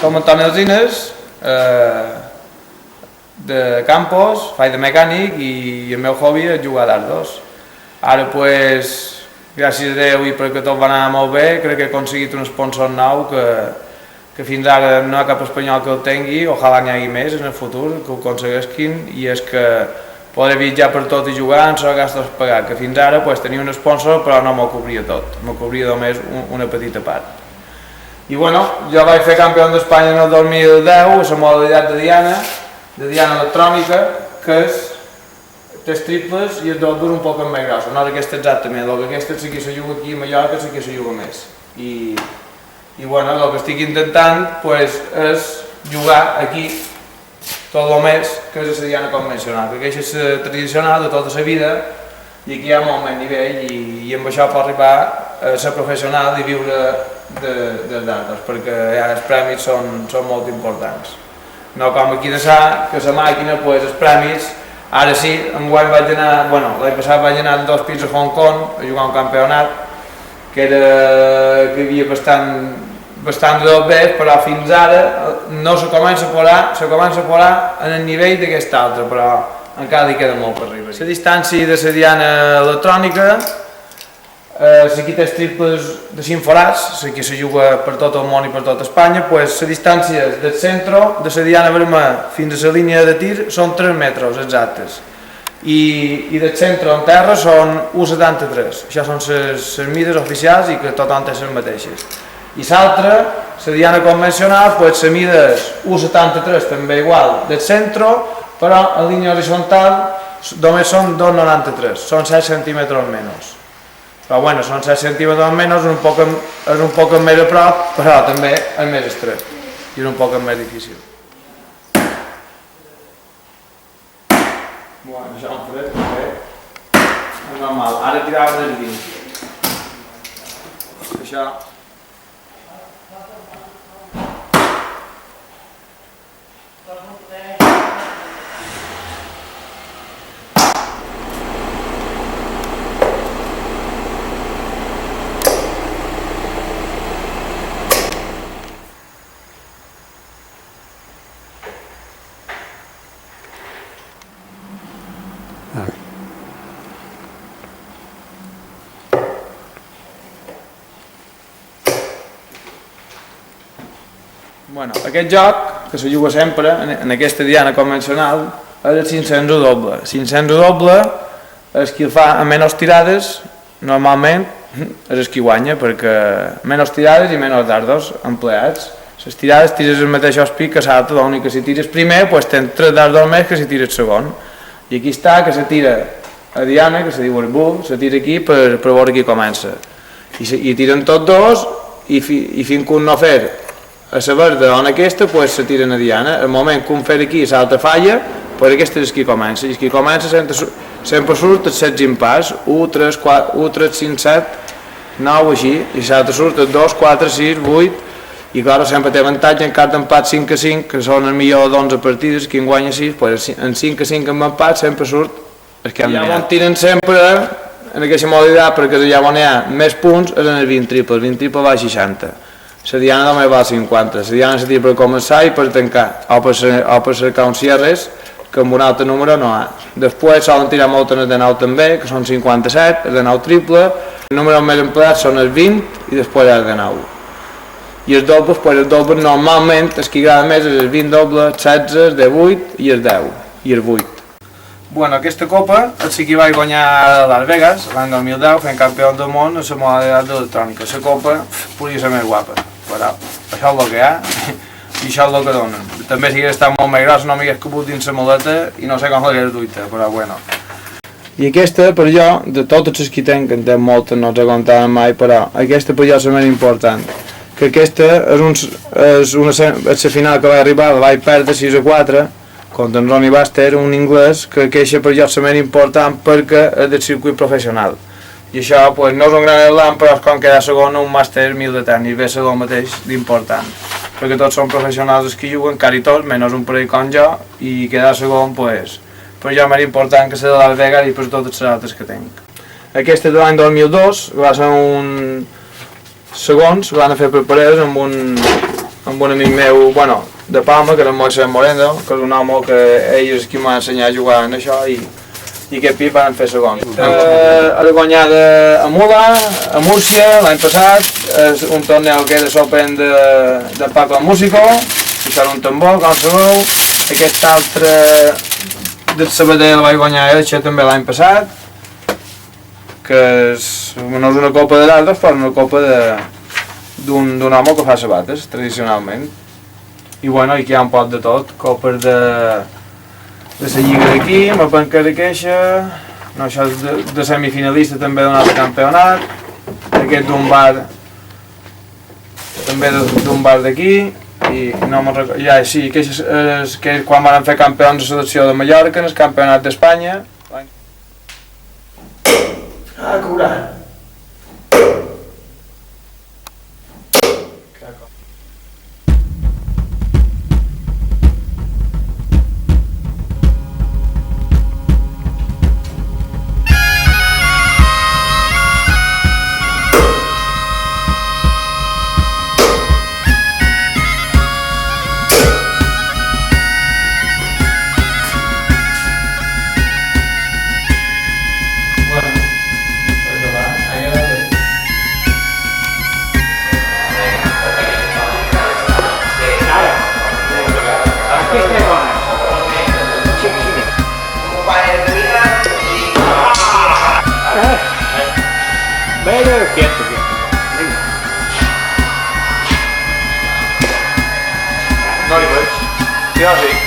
som Antoni Alsines, de Campos, faig de mecànic i el meu hobby és jugar a dardos. Ara, gràcies a Déu i perquè tot va anar molt bé, crec que he aconseguit un sponsor nou que fins ara no hi ha cap espanyol que el tingui, ojalà n'hi hagi més en el futur, que ho aconseguisquin, i és que podré viatjar per tot i jugar en sol gastos pagar, que fins ara tenia un sponsor però no m'ho cobria tot, m'ho cobria només una petita part. I bueno, jo vaig fer campió d'Espanya en el 2010 a la modalitat de Diana electrònica, que és tres triples i el doble un poc més grossa, no d'aquesta exactament, el que aquesta sí que se juga aquí a Mallorca, sí que se juga més. I bueno, el que estic intentant és jugar aquí tot el més que és la diana convencional, perquè aquesta és la tradicional de tota la vida i aquí hi ha molt més nivell i amb això pot arribar a ser professional i viure dels dardos, perquè els premis són molt importants. No com aquí de Sa, que la màquina, els premis, ara sí, enguany l'any passat vaig anar en 2 pits a Hong Kong a jugar un campionat, que hi havia bastant de dos bé, però fins ara no se comença a posar en el nivell d'aquest altre, però encara hi queda molt per arribar. La distància de la diana electrònica, aquí té triples de 5 forats, aquí se juga per tot el món i per tot Espanya, la distància del centre de la diana vermella fins a la línia de tir són 3 metres exactes i del centre en terra són 1,73, això són les mides oficials i que tothom té les mateixes. I l'altra, la diana convencional, la mida és 1,73 també igual del centre, però en línia horitzontal només són 2,93, són 7 centímetres menys. Però bueno, són 7 centímetres menys, és un poc més a prop, però també és més estret i és un poc més difícil. Bueno, això en fred, bé, és normal. Ara tirava des dins. Això... Bueno, aquest joc, que se juga sempre en aquesta diana convencional, és el 500 doble. 500 doble és qui el fa a menys tirades, normalment és el qui guanya, perquè menys tirades i menys dardos empleats. Les tirades tires el mateix pic que l'altre, l'únic que si tires primer tens 3 dardos més que si tires segon. I aquí està que se tira a diana, que se diu el bull, se tira aquí per veure qui comença. I tiren tots dos i fins que un no fer a la verda on aquesta, se tiren a diana. El moment que un fer aquí l'altre falla, aquesta és qui comença. I qui comença sempre surt els 16 impars, 1, 3, 4, 1, 3, 5, 7, 9, així, i l'altre surt el 2, 4, 6, 8, i clar, sempre té avantatge en cada empat 5 a 5, que són el millor d'11 partides, qui en guanya 6, en 5 a 5 amb empat sempre surt el que han guanyat. Tiren sempre en aquesta modalitat, perquè allà on hi ha més punts és en el 20 triple, el 20 triple va a 60. La diana només va a 50, la diana se tira per començar i per tancar, o per cercar un cierres, que amb un altre número no ha. Després solen tirar molt en el de 9 també, que són 57, el de 9 triple, els números més empleats són el 20 i després el de 9. I els dobles, el doble normalment, el que agrada més és el 20 doble, el 16, el de 8 i el 10, i el 8. Bueno, aquesta copa és la que vaig guanyar a Las Vegas l'any 2010 fent campió del món a la modalitat electrònica. La copa podria ser més guapa, però això és el que hi ha i això és el que donen. També si hagués estat molt més gros no m'hagués cabut dins la maleta i no sé com l'hagués duita, però bueno. I aquesta per jo, de totes les que tenc, que en tenc moltes, no els he comptat mai, però aquesta per jo és la més important. Que aquesta és la final que vaig arribar, la vaig perdre 6-4, contra en Ronnie Buster, un anglès, que aquesta per jo és la més important perquè és del circuit professional. I això no és un gran slam, però és com quedar segon a un màster 1000 de tenis, ve segon mateix d'important. Perquè tots són professionals els que juguen, quasi tots, menys un parell com jo, i quedar segon, per jo més important que ser de Las Vegas i per totes les altres que tinc. Aquesta de l'any 2002 va ser un segons, van a fer per parelles amb un amb un amic meu, bueno, de Palma, que era Moisés Moreno, que és un home que ell és qui m'ha ensenyat a jugar en això i aquest pit van fer segons. He guanyat a Mula, a Múrcia, l'any passat, és un torneu que era s'open de Paco Músico, això era un tambor, com sabeu. Aquest altre del Sabadell el vaig guanyar això també l'any passat, que no és una copa de l'altre, però una copa d'un home que fa sabates, tradicionalment. I bueno, aquí hi ha un pot de tot, copes de la lliga d'aquí, amb el penca de queixa, no, això és de semifinalista també d'un altre campionat, aquest d'un bar, també d'un bar d'aquí, i no me'n recordo, ja sí, que és quan van fer campions de selecció de Mallorca en el campionat d'Espanya. Ah, cobrar. No li veig. Jo sí.